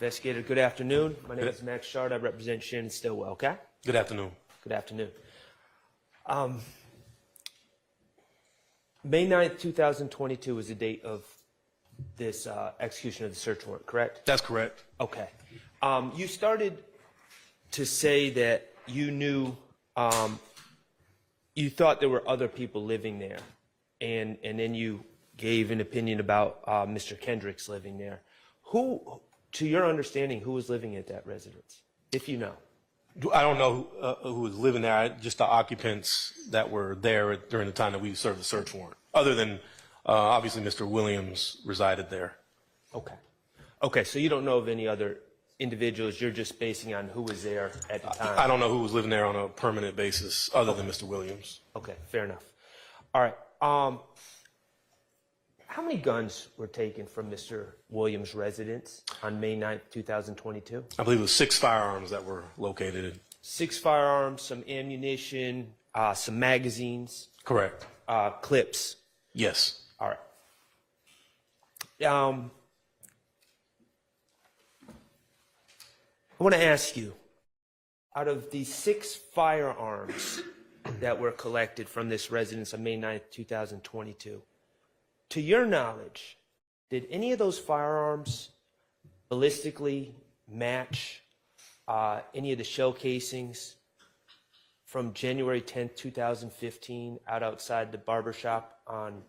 Investigator, good afternoon. My name is Max Schardt. I represent Shannon Stillwell, okay? Good afternoon. Good afternoon. May 9th, 2022 is the date of this execution of the search warrant, correct? That's correct. Okay. You started to say that you knew, you thought there were other people living there, and then you gave an opinion about Mr. Kendrick's living there. Who, to your understanding, who was living at that residence, if you know? I don't know who was living there, just the occupants that were there during the time that we served the search warrant, other than obviously Mr. Williams resided there. Okay. Okay, so you don't know of any other individuals, you're just basing on who was there at the time? I don't know who was living there on a permanent basis other than Mr. Williams. Okay, fair enough. All right. How many guns were taken from Mr. Williams' residence on May 9th, 2022? I believe it was 6 firearms that were located. 6 firearms, some ammunition, some magazines. Correct. Clips. Yes. All right. I want to ask you, out of the 6 firearms that were collected from this residence on May 9th, 2022, to your knowledge, did any of those firearms ballistically match any of the shell casings from January 10th, 2015 outside the barbershop on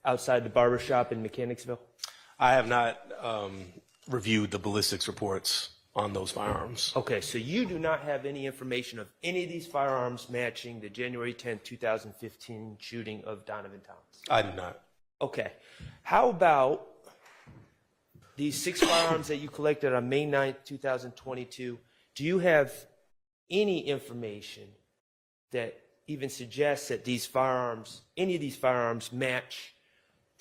outside the barbershop in Mechanicsville? I have not reviewed the ballistics reports on those firearms. Okay, so you do not have any information of any of these firearms matching the January 10th, 2015 shooting of Donovan Thomas? I do not. Okay. How about these 6 firearms that you collected on May 9th, 2022? Do you have any information that even suggests that these firearms, any of these firearms, match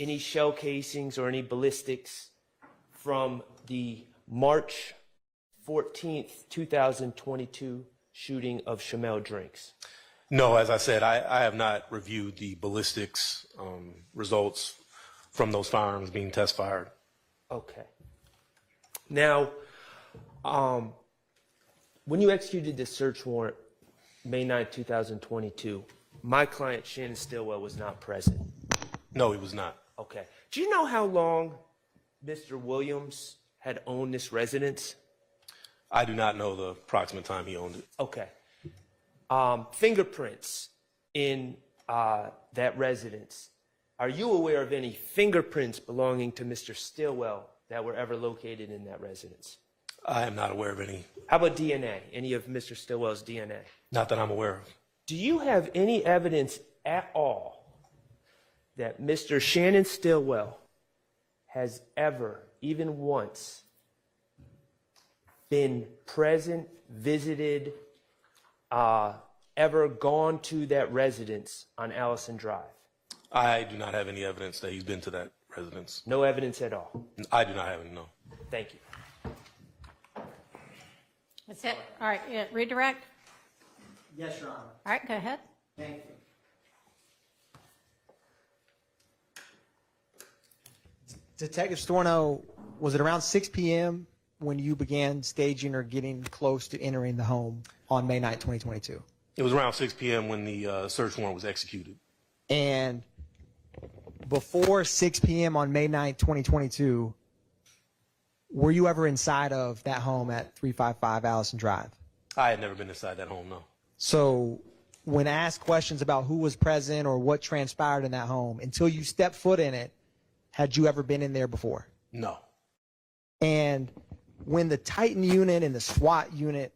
any shell casings or any ballistics from the March 14th, 2022 shooting of Shamel Drinks? No, as I said, I have not reviewed the ballistics results from those firearms being test fired. Okay. Now, when you executed this search warrant, May 9th, 2022, my client, Shannon Stillwell, was not present. No, he was not. Okay. Do you know how long Mr. Williams had owned this residence? I do not know the approximate time he owned it. Okay. Fingerprints in that residence. Are you aware of any fingerprints belonging to Mr. Stillwell that were ever located in that residence? I am not aware of any. How about DNA? Any of Mr. Stillwell's DNA? Not that I'm aware of. Do you have any evidence at all that Mr. Shannon Stillwell has ever, even once, been present, visited, ever gone to that residence on Allison Drive? I do not have any evidence that he's been to that residence. No evidence at all? I do not have any, no. Thank you. That's it? All right, yeah, redirect? Yes, Your Honor. All right, go ahead. Thank you. Detective Storno, was it around 6 p.m. when you began staging or getting close to entering the home on May 9th, 2022? It was around 6 p.m. when the search warrant was executed. And before 6 p.m. on May 9th, 2022, were you ever inside of that home at 355 Allison Drive? I had never been inside that home, no. So when asked questions about who was present or what transpired in that home, until you stepped foot in it, had you ever been in there before? No. And when the Titan unit and the SWAT unit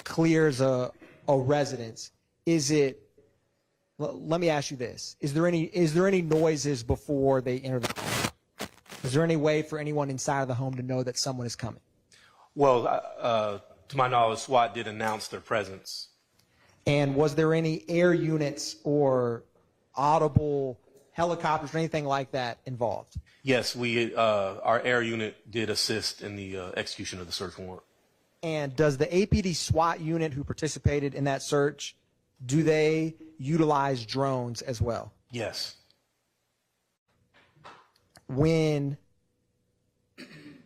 clears a residence, is it, let me ask you this, is there any noises before they enter the home? Is there any way for anyone inside of the home to know that someone is coming? Well, to my knowledge, SWAT did announce their presence. And was there any air units or audible helicopters or anything like that involved? Yes, our air unit did assist in the execution of the search warrant. And does the APD SWAT unit who participated in that search, do they utilize drones as well? Yes. when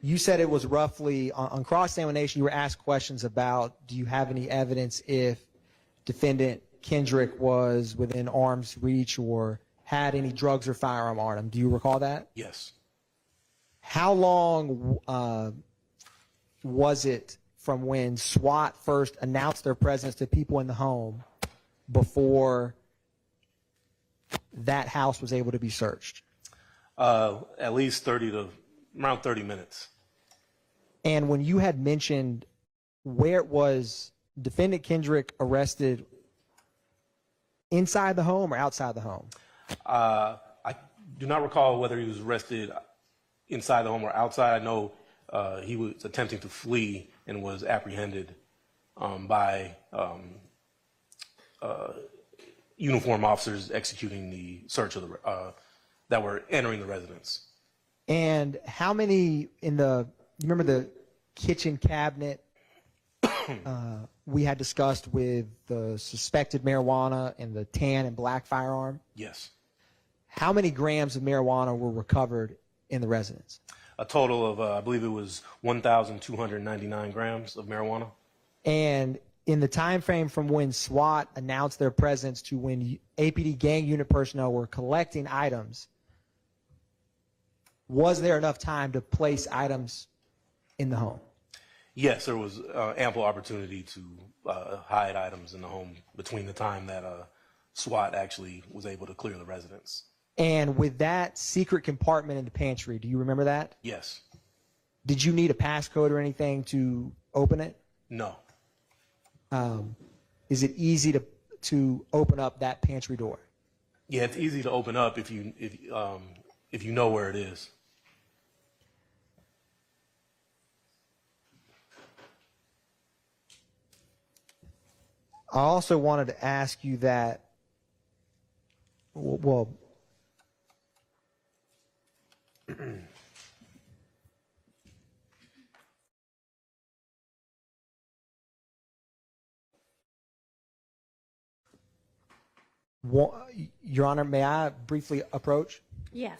you said it was roughly on cross-examination, you were asked questions about, do you have any evidence if defendant Kendrick was within arm's reach or had any drugs or firearm on him? Do you recall that? Yes. How long was it from when SWAT first announced their presence to people in the home before that house was able to be searched? At least around 30 minutes. And when you had mentioned where it was defendant Kendrick arrested, inside the home or outside the home? I do not recall whether he was arrested inside the home or outside. I know he was attempting to flee and was apprehended by uniformed officers executing the search of the that were entering the residence. And how many you remember the kitchen cabinet we had discussed with the suspected marijuana and the tan and black firearm? Yes. How many grams of marijuana were recovered in the residence? A total of, I believe it was 1,299 grams of marijuana. And in the time frame from when SWAT announced their presence to when APD gang unit personnel were collecting items, was there enough time to place items in the home? Yes, there was ample opportunity to hide items in the home between the time that SWAT actually was able to clear the residence. And with that secret compartment in the pantry, do you remember that? Yes. Did you need a passcode or anything to open it? No. Is it easy to open up that pantry door? Yeah, it's easy to open up if you know where it is. I also wanted to ask you that, well, Your Honor, may I briefly approach? Yes.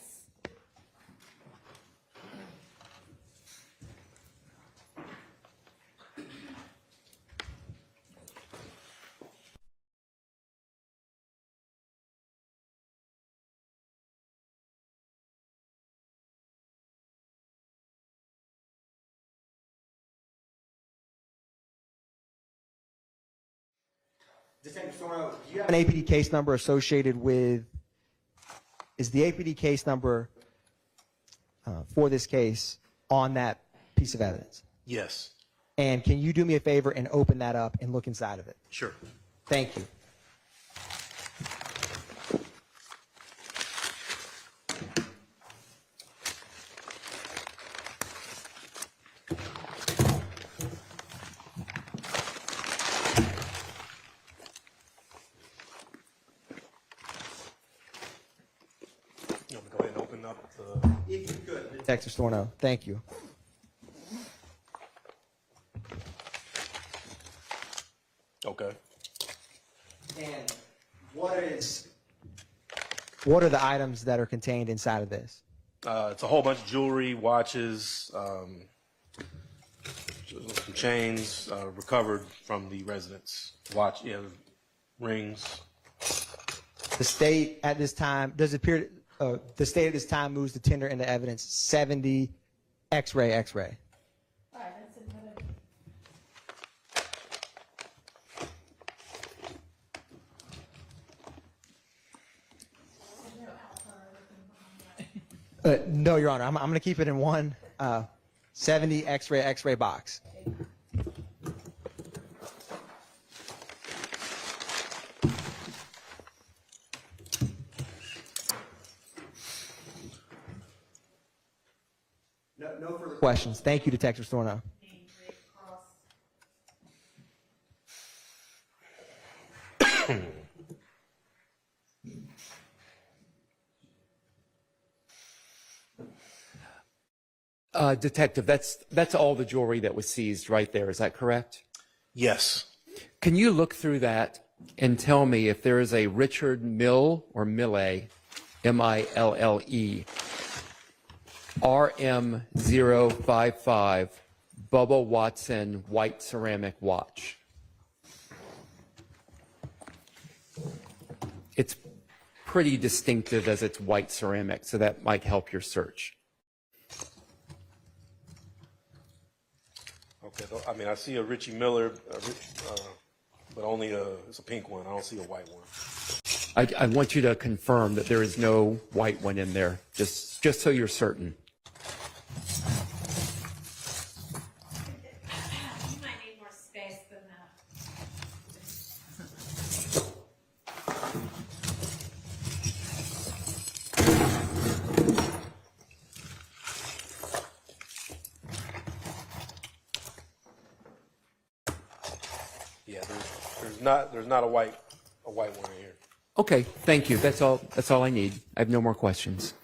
Detective Storno, do you have an APD case number associated with, is the APD case number for this case on that piece of evidence? Yes. And can you do me a favor and open that up and look inside of it? Sure. Thank you. You want me to go ahead and open up the... If you could, Detective Storno, thank you. Okay. And what are the items that are contained inside of this? It's a whole bunch of jewelry, watches, some chains recovered from the residence. Rings. The state at this time the state at this time moves the tender into evidence 70 X-ray. All right, that's admitted. No, Your Honor, I'm going to keep it in one 70 X-ray box. No further questions. Thank you, Detective Storno. Detective, that's all the jewelry that was seized right there. Is that correct? Yes. Can you look through that and tell me if there is a Richard Mill or Mille, M-I-L-L-E, RM055 Bubba Watson white ceramic watch. It's pretty distinctive as it's white ceramic, so that might help your search. Okay, I mean, I see a Richie Miller, but only it's a pink one. I don't see a white one. I want you to confirm that there is no white one in there, just so you're certain. You might need more space than that. Yeah, there's not a white one in here. Okay, thank you. That's all I need. I have no more questions.